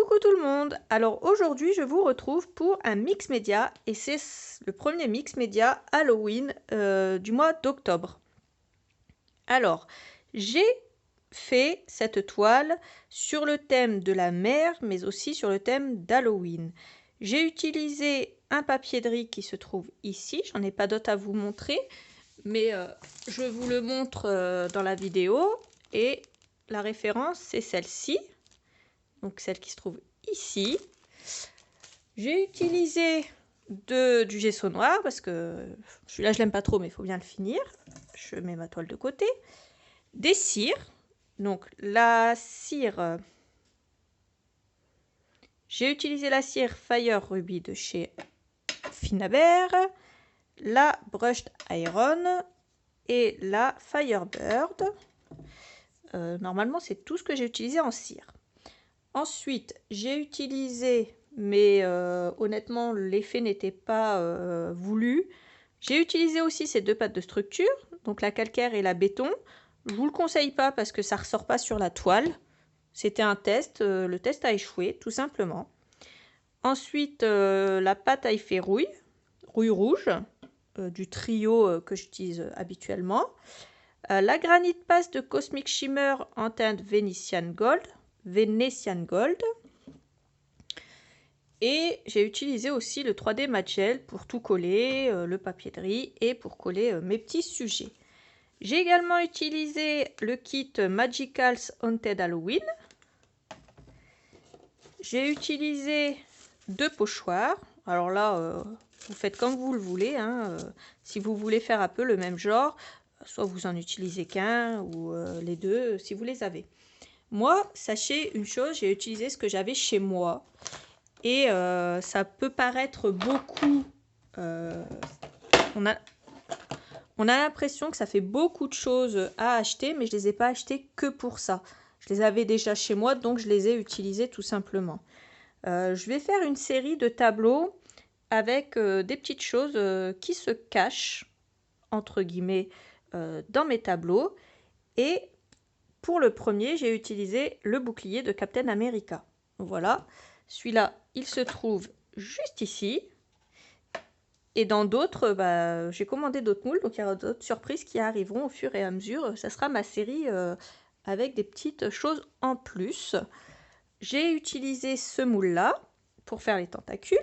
Coucou tout le monde. Alors aujourd'hui je vous retrouve pour un mix média et c'est le premier mix média Halloween du mois d'octobre. Alors j'ai fait cette toile sur le thème de la mer mais aussi sur le thème d'Halloween. J'ai utilisé un papier de riz qui se trouve ici, j'en ai pas d'autre à vous montrer mais je vous le montre dans la vidéo et la référence c'est celle-ci. Donc celle qui se trouve ici. J'ai utilisé du gesso noir parce que celui-là je l'aime pas trop mais il faut bien le finir. Je mets ma toile de côté. Des cires. Donc la cire, j'ai utilisé la cire Fire Ruby de chez Finnabair, la Brushed Iron et la Firebird. Normalement c'est tout ce que j'ai utilisé en cire. Ensuite, j'ai utilisé, mais honnêtement, l'effet n'était pas voulu. J'ai utilisé aussi ces deux pâtes de structure, donc la calcaire et la béton. Je ne vous le conseille pas parce que ça ne ressort pas sur la toile. C'était un test, le test a échoué, tout simplement. Ensuite, la pâte à effet rouille rouge, du trio que j'utilise habituellement. La granite paste de Cosmic Shimmer en teinte Venetian Gold. Et j'ai utilisé aussi le 3D Matte Gel pour tout coller, le papier de riz et pour coller mes petits sujets. J'ai également utilisé le kit Magicals Haunted Halloween. J'ai utilisé deux pochoirs. Alors là, vous faites comme vous le voulez. Si vous voulez faire un peu le même genre, soit vous en utilisez qu'un ou les deux si vous les avez. Moi, sachez une chose, j'ai utilisé ce que j'avais chez moi. Et ça peut paraître beaucoup. On a l'impression que ça fait beaucoup de choses à acheter, mais je ne les ai pas achetées que pour ça. Je les avais déjà chez moi, donc je les ai utilisés tout simplement. Je vais faire une série de tableaux avec des petites choses qui se cachent, entre guillemets, dans mes tableaux. Et pour le premier, j'ai utilisé le bouclier de Captain America. Voilà, celui-là, il se trouve juste ici. Et dans d'autres, j'ai commandé d'autres moules, donc il y aura d'autres surprises qui arriveront au fur et à mesure. Ça sera ma série avec des petites choses en plus. J'ai utilisé ce moule-là pour faire les tentacules.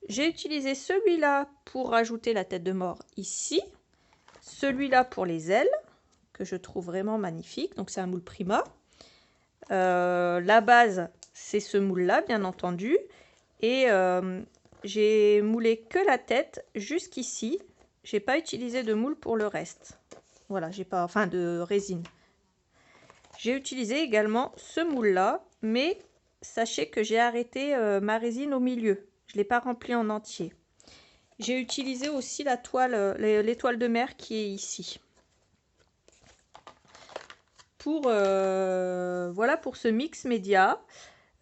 J'ai utilisé celui-là pour rajouter la tête de mort ici. Celui-là pour les ailes, que je trouve vraiment magnifique. Donc c'est un moule Prima. La base, c'est ce moule-là, bien entendu. Et j'ai moulé que la tête jusqu'ici. J'ai pas utilisé de moule pour le reste. Voilà, j'ai pas, enfin de résine. J'ai utilisé également ce moule-là, mais sachez que j'ai arrêté ma résine au milieu. Je l'ai pas remplie en entier. J'ai utilisé aussi la toile, l'étoile de mer qui est ici. Voilà pour ce mix média.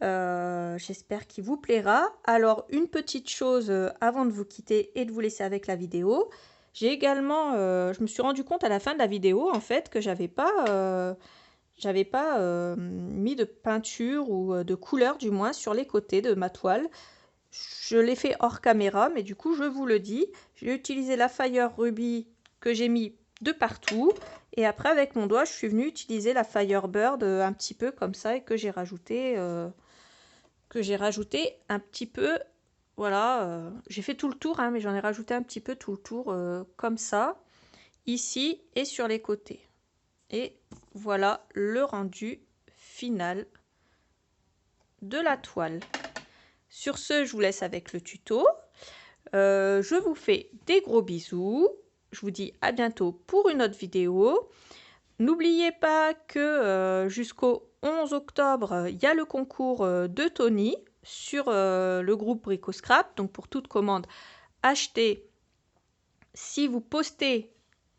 J'espère qu'il vous plaira. Alors une petite chose avant de vous quitter et de vous laisser avec la vidéo. J'ai également, je me suis rendu compte à la fin de la vidéo en fait que j'avais pas mis de peinture ou de couleur du moins sur les côtés de ma toile. Je l'ai fait hors caméra mais du coup je vous le dis, j'ai utilisé la Fire Ruby que j'ai mis de partout. Et après avec mon doigt je suis venue utiliser la Firebird un petit peu comme ça et que j'ai rajouté un petit peu, voilà, j'ai fait tout le tour, mais j'en ai rajouté un petit peu tout le tour, comme ça, ici et sur les côtés. Et voilà le rendu final de la toile. Sur ce, je vous laisse avec le tuto. Je vous fais des gros bisous. Je vous dis à bientôt pour une autre vidéo. N'oubliez pas que jusqu'au 11 octobre, il y a le concours de Tony sur le groupe Brico Scrap. Donc pour toute commande achetée, si vous postez,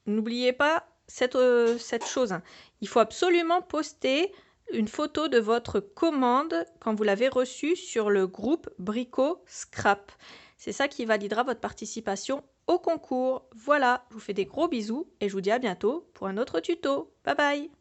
n'oubliez pas cette chose. Il faut absolument poster une photo de votre commande quand vous l'avez reçue sur le groupe Brico Scrap. C'est ça qui validera votre participation au concours. Voilà, je vous fais des gros bisous et je vous dis à bientôt pour un autre tuto. Bye bye!